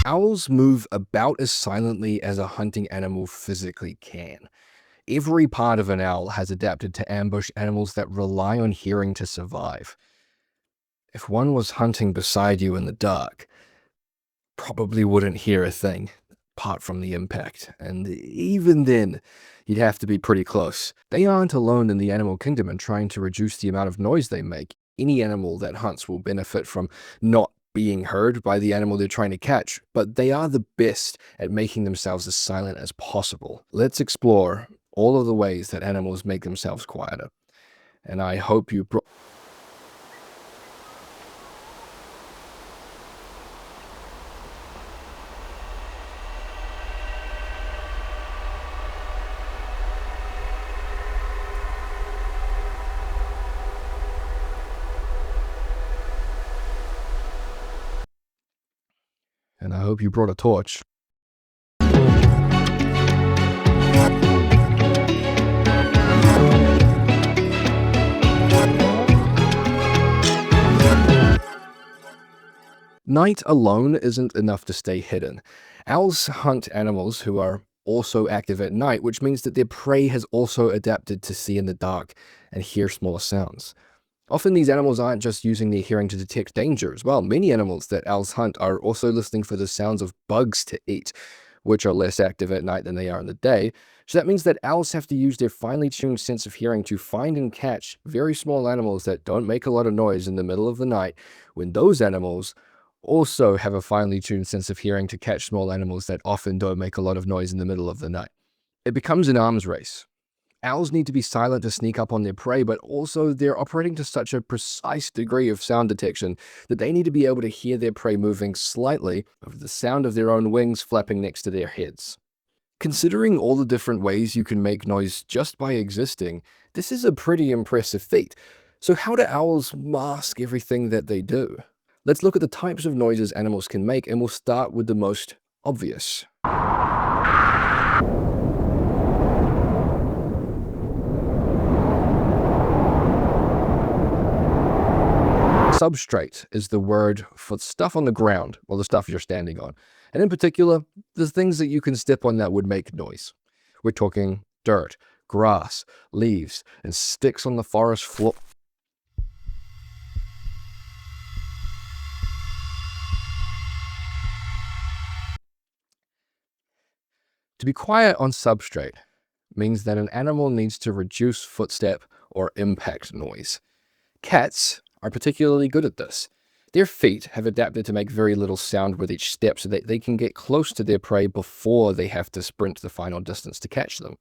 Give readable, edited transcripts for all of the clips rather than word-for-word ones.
Owls move about as silently as a hunting animal physically can. Every part of an owl has adapted to ambush animals that rely on hearing to survive. If one was hunting beside you in the dark, probably wouldn't hear a thing, apart from the impact, and even then, you'd have to be pretty close. They aren't alone in the animal kingdom in trying to reduce the amount of noise they make. Any animal that hunts will benefit from not being heard by the animal they're trying to catch, but they are the best at making themselves as silent as possible. Let's explore all of the ways that animals make themselves quieter. And I hope you brought... And I hope you brought a torch. Night alone isn't enough to stay hidden. Owls hunt animals who are also active at night, which means that their prey has also adapted to see in the dark and hear smaller sounds. Often these animals aren't just using their hearing to detect danger as well. Many animals that owls hunt are also listening for the sounds of bugs to eat, which are less active at night than they are in the day. So that means that owls have to use their finely tuned sense of hearing to find and catch very small animals that don't make a lot of noise in the middle of the night, when those animals also have a finely tuned sense of hearing to catch small animals that often don't make a lot of noise in the middle of the night. It becomes an arms race. Owls need to be silent to sneak up on their prey, but also they're operating to such a precise degree of sound detection that they need to be able to hear their prey moving slightly over the sound of their own wings flapping next to their heads. Considering all the different ways you can make noise just by existing, this is a pretty impressive feat. So how do owls mask everything that they do? Let's look at the types of noises animals can make, and we'll start with the most obvious. Substrate is the word for stuff on the ground, or the stuff you're standing on. And in particular, the things that you can step on that would make noise. We're talking dirt, grass, leaves, and sticks on the forest floor. To be quiet on substrate means that an animal needs to reduce footstep or impact noise. Cats are particularly good at this. Their feet have adapted to make very little sound with each step so that they can get close to their prey before they have to sprint the final distance to catch them.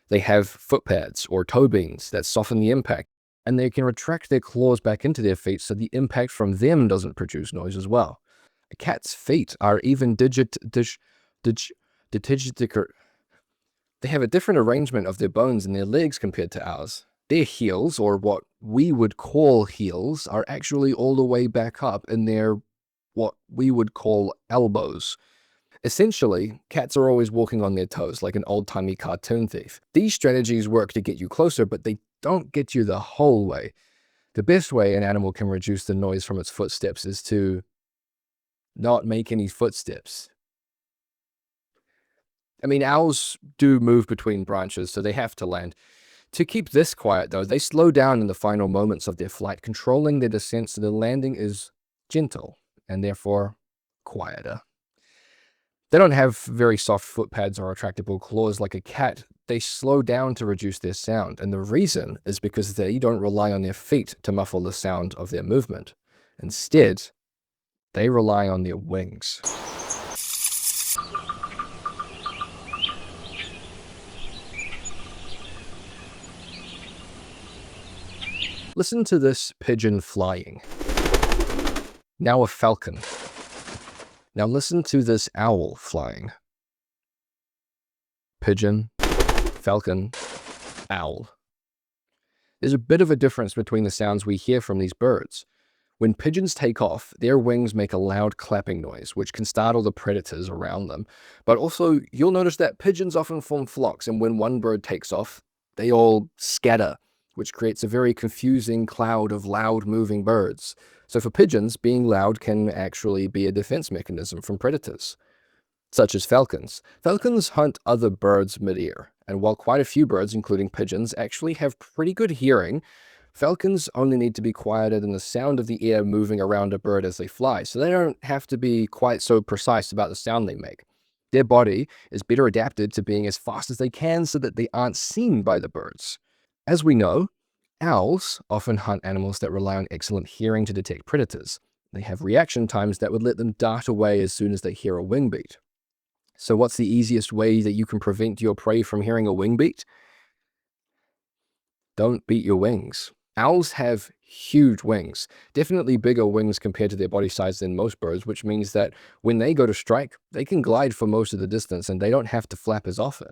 They have foot pads or toe beans that soften the impact, and they can retract their claws back into their feet so the impact from them doesn't produce noise as well. A cat's feet are even they have a different arrangement of their bones in their legs compared to ours. Their heels, or what we would call heels, are actually all the way back up in their what we would call elbows. Essentially, cats are always walking on their toes like an old-timey cartoon thief. These strategies work to get you closer, but they don't get you the whole way. The best way an animal can reduce the noise from its footsteps is to not make any footsteps. I mean, owls do move between branches, so they have to land. To keep this quiet, though, they slow down in the final moments of their flight, controlling their descent so the landing is gentle and therefore quieter. They don't have very soft foot pads or retractable claws like a cat. They slow down to reduce their sound, and the reason is because they don't rely on their feet to muffle the sound of their movement. Instead, they rely on their wings. Listen to this pigeon flying. Now a falcon. Now listen to this owl flying. Pigeon, falcon, owl. There's a bit of a difference between the sounds we hear from these birds. When pigeons take off, their wings make a loud clapping noise, which can startle the predators around them. But also, you'll notice that pigeons often form flocks, and when one bird takes off, they all scatter, which creates a very confusing cloud of loud moving birds. So for pigeons, being loud can actually be a defense mechanism from predators, such as falcons. Falcons hunt other birds mid-air, and while quite a few birds, including pigeons, actually have pretty good hearing, falcons only need to be quieter than the sound of the air moving around a bird as they fly, so they don't have to be quite so precise about the sound they make. Their body is better adapted to being as fast as they can so that they aren't seen by the birds. As we know, owls often hunt animals that rely on excellent hearing to detect predators. They have reaction times that would let them dart away as soon as they hear a wing beat. So what's the easiest way that you can prevent your prey from hearing a wing beat? Don't beat your wings. Owls have huge wings, definitely bigger wings compared to their body size than most birds, which means that when they go to strike, they can glide for most of the distance and they don't have to flap as often.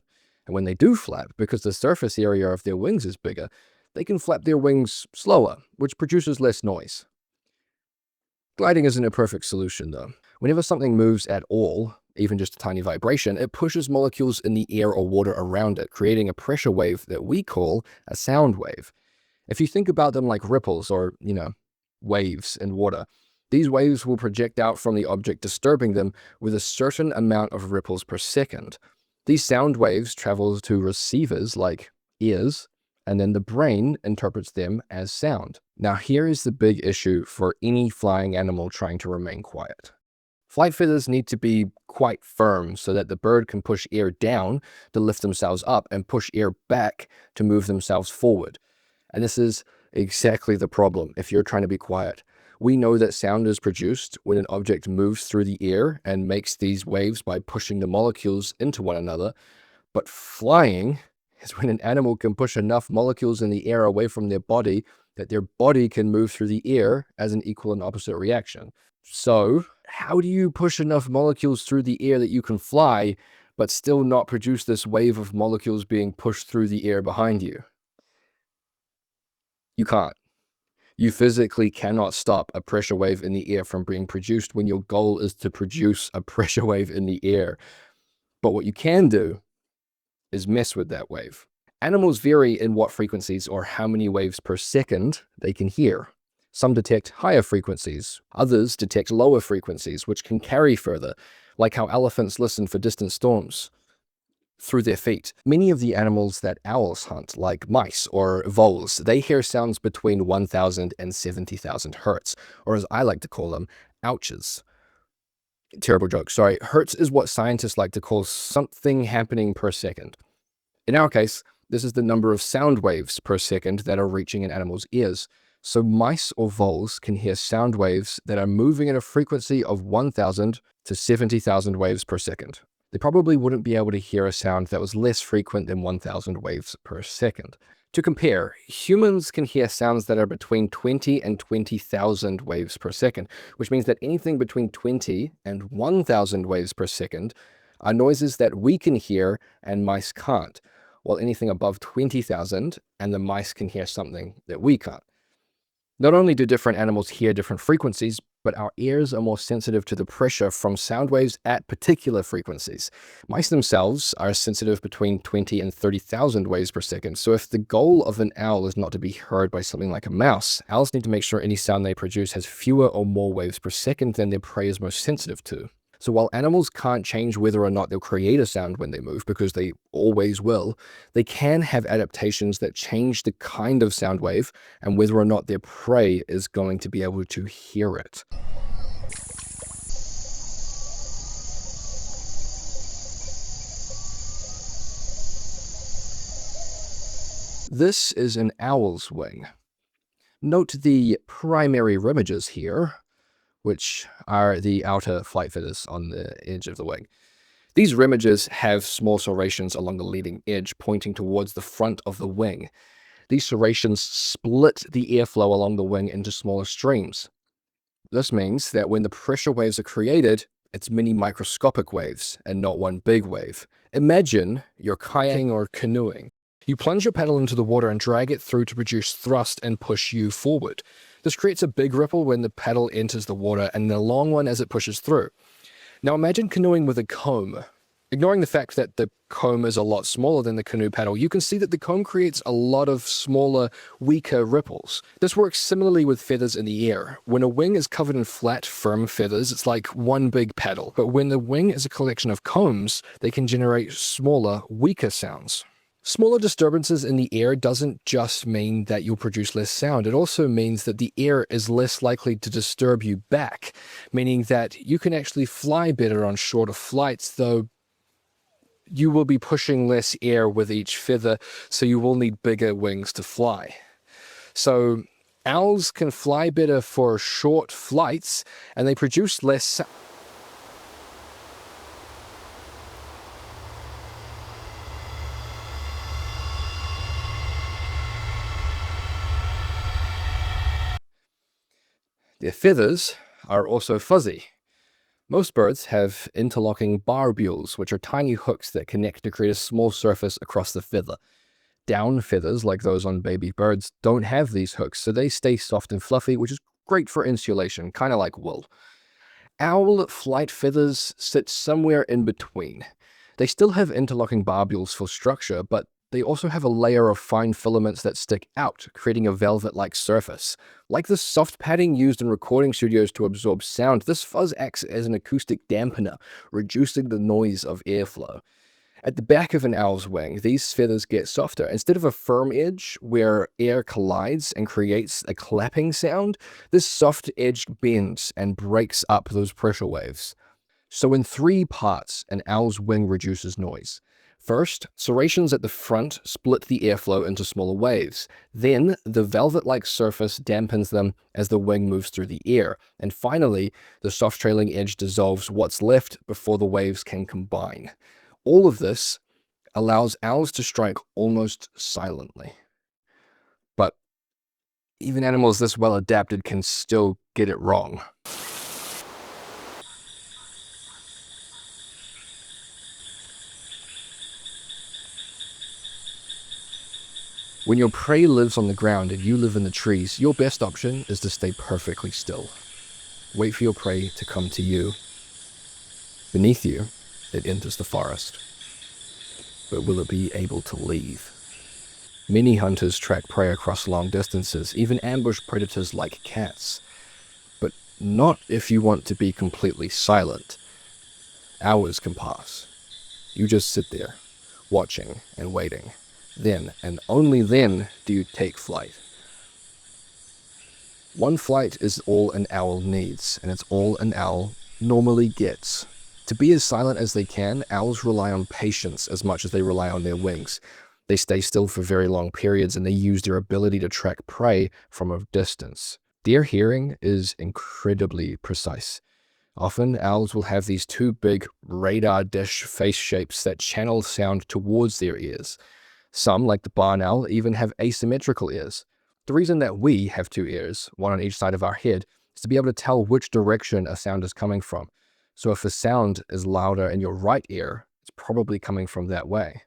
And when they do flap, because the surface area of their wings is bigger, they can flap their wings slower, which produces less noise. Gliding isn't a perfect solution though. Whenever something moves at all, even just a tiny vibration, it pushes molecules in the air or water around it, creating a pressure wave that we call a sound wave. If you think about them like ripples or, waves in water, these waves will project out from the object disturbing them with a certain amount of ripples per second. These sound waves travel to receivers like ears, and then the brain interprets them as sound. Now here is the big issue for any flying animal trying to remain quiet. Flight feathers need to be quite firm so that the bird can push air down to lift themselves up and push air back to move themselves forward. And this is exactly the problem if you're trying to be quiet. We know that sound is produced when an object moves through the air and makes these waves by pushing the molecules into one another, but flying is when an animal can push enough molecules in the air away from their body that their body can move through the air as an equal and opposite reaction. So, how do you push enough molecules through the air that you can fly, but still not produce this wave of molecules being pushed through the air behind you? You can't. You physically cannot stop a pressure wave in the air from being produced when your goal is to produce a pressure wave in the air. But what you can do is mess with that wave. Animals vary in what frequencies or how many waves per second they can hear. Some detect higher frequencies, others detect lower frequencies, which can carry further, like how elephants listen for distant storms through their feet. Many of the animals that owls hunt, like mice or voles, they hear sounds between 1,000 and 70,000 hertz, or as I like to call them, ouches. Terrible joke, sorry. Hertz is what scientists like to call something happening per second. In our case, this is the number of sound waves per second that are reaching an animal's ears. So mice or voles can hear sound waves that are moving at a frequency of 1,000 to 70,000 waves per second. They probably wouldn't be able to hear a sound that was less frequent than 1,000 waves per second. To compare, humans can hear sounds that are between 20 and 20,000 waves per second, which means that anything between 20 and 1,000 waves per second are noises that we can hear and mice can't, while anything above 20,000 and the mice can hear something that we can't. Not only do different animals hear different frequencies, but our ears are more sensitive to the pressure from sound waves at particular frequencies. Mice themselves are sensitive between 20 and 30,000 waves per second, so if the goal of an owl is not to be heard by something like a mouse, owls need to make sure any sound they produce has fewer or more waves per second than their prey is most sensitive to. So while animals can't change whether or not they'll create a sound when they move, because they always will, they can have adaptations that change the kind of sound wave and whether or not their prey is going to be able to hear it. This is an owl's wing. Note the primary remiges here, which are the outer flight feathers on the edge of the wing. These remiges have small serrations along the leading edge pointing towards the front of the wing. These serrations split the airflow along the wing into smaller streams. This means that when the pressure waves are created, it's many microscopic waves and not one big wave. Imagine you're kayaking or canoeing. You plunge your paddle into the water and drag it through to produce thrust and push you forward. This creates a big ripple when the paddle enters the water and a long one as it pushes through. Now imagine canoeing with a comb. Ignoring the fact that the comb is a lot smaller than the canoe paddle, you can see that the comb creates a lot of smaller, weaker ripples. This works similarly with feathers in the air. When a wing is covered in flat, firm feathers, it's like one big paddle. But when the wing is a collection of combs, they can generate smaller, weaker sounds. Smaller disturbances in the air doesn't just mean that you'll produce less sound, it also means that the air is less likely to disturb you back, meaning that you can actually fly better on shorter flights, though you will be pushing less air with each feather, so you will need bigger wings to fly. So owls can fly better for short flights, and they produce less sound. Their feathers are also fuzzy. Most birds have interlocking barbules, which are tiny hooks that connect to create a small surface across the feather. Down feathers, like those on baby birds, don't have these hooks, so they stay soft and fluffy, which is great for insulation, kind of like wool. Owl flight feathers sit somewhere in between. They still have interlocking barbules for structure, but they also have a layer of fine filaments that stick out, creating a velvet-like surface. Like the soft padding used in recording studios to absorb sound, this fuzz acts as an acoustic dampener, reducing the noise of airflow. At the back of an owl's wing, these feathers get softer. Instead of a firm edge where air collides and creates a clapping sound, this soft edge bends and breaks up those pressure waves. So in 3 parts, an owl's wing reduces noise. First, serrations at the front split the airflow into smaller waves. Then, the velvet-like surface dampens them as the wing moves through the air. And finally, the soft trailing edge dissolves what's left before the waves can combine. All of this allows owls to strike almost silently. But even animals this well adapted can still get it wrong. When your prey lives on the ground and you live in the trees, your best option is to stay perfectly still. Wait for your prey to come to you. Beneath you, it enters the forest. But will it be able to leave? Many hunters track prey across long distances, even ambush predators like cats. But not if you want to be completely silent. Hours can pass. You just sit there, watching and waiting. Then, and only then, do you take flight. One flight is all an owl needs, and it's all an owl normally gets. To be as silent as they can, owls rely on patience as much as they rely on their wings. They stay still for very long periods, and they use their ability to track prey from a distance. Their hearing is incredibly precise. Often, owls will have these 2 big radar dish face shapes that channel sound towards their ears. Some, like the barn owl, even have asymmetrical ears. The reason that we have 2 ears, one on each side of our head, is to be able to tell which direction a sound is coming from. So if a sound is louder in your right ear, it's probably coming from that way.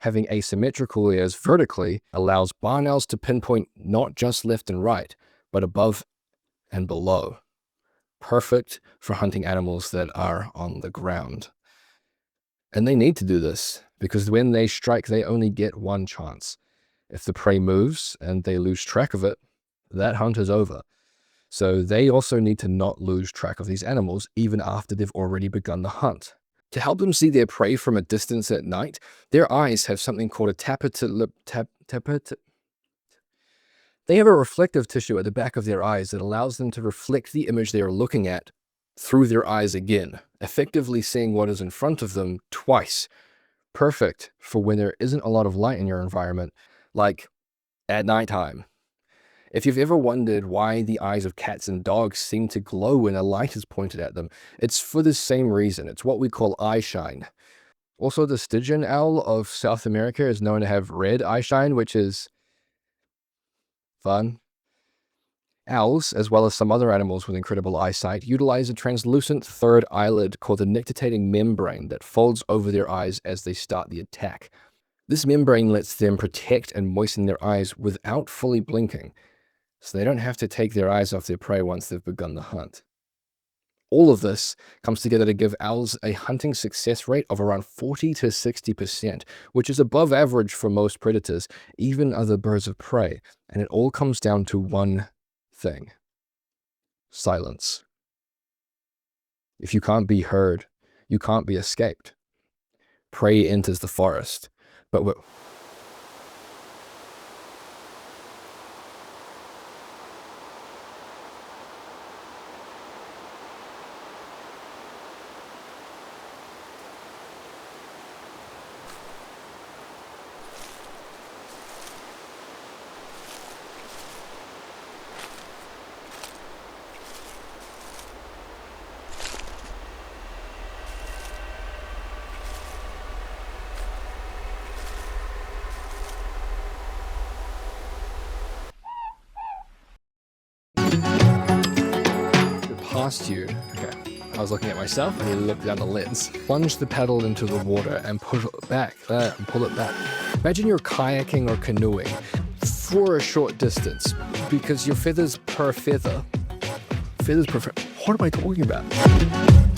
Having asymmetrical ears vertically allows barn owls to pinpoint not just left and right, but above and below. Perfect for hunting animals that are on the ground. And they need to do this, because when they strike, they only get one chance. If the prey moves and they lose track of it, that hunt is over. So they also need to not lose track of these animals even after they've already begun the hunt. To help them see their prey from a distance at night, their eyes have something called a They have a reflective tissue at the back of their eyes that allows them to reflect the image they are looking at through their eyes again, effectively seeing what is in front of them twice. Perfect for when there isn't a lot of light in your environment, like at nighttime. If you've ever wondered why the eyes of cats and dogs seem to glow when a light is pointed at them, it's for the same reason. It's what we call eye shine. Also, the Stygian owl of South America is known to have red eye shine, which is fun. Owls, as well as some other animals with incredible eyesight, utilize a translucent third eyelid called the nictitating membrane that folds over their eyes as they start the attack. This membrane lets them protect and moisten their eyes without fully blinking, so they don't have to take their eyes off their prey once they've begun the hunt. All of this comes together to give owls a hunting success rate of around 40 to 60%, which is above average for most predators, even other birds of prey. And it all comes down to one thing: silence. If you can't be heard, you can't be escaped. Prey enters the forest, but past you. Okay, I was looking at myself and you looked down the lens. Plunge the paddle into the water and pull it back. Imagine you're kayaking or canoeing for a short distance because your feathers per feather. What am I talking about?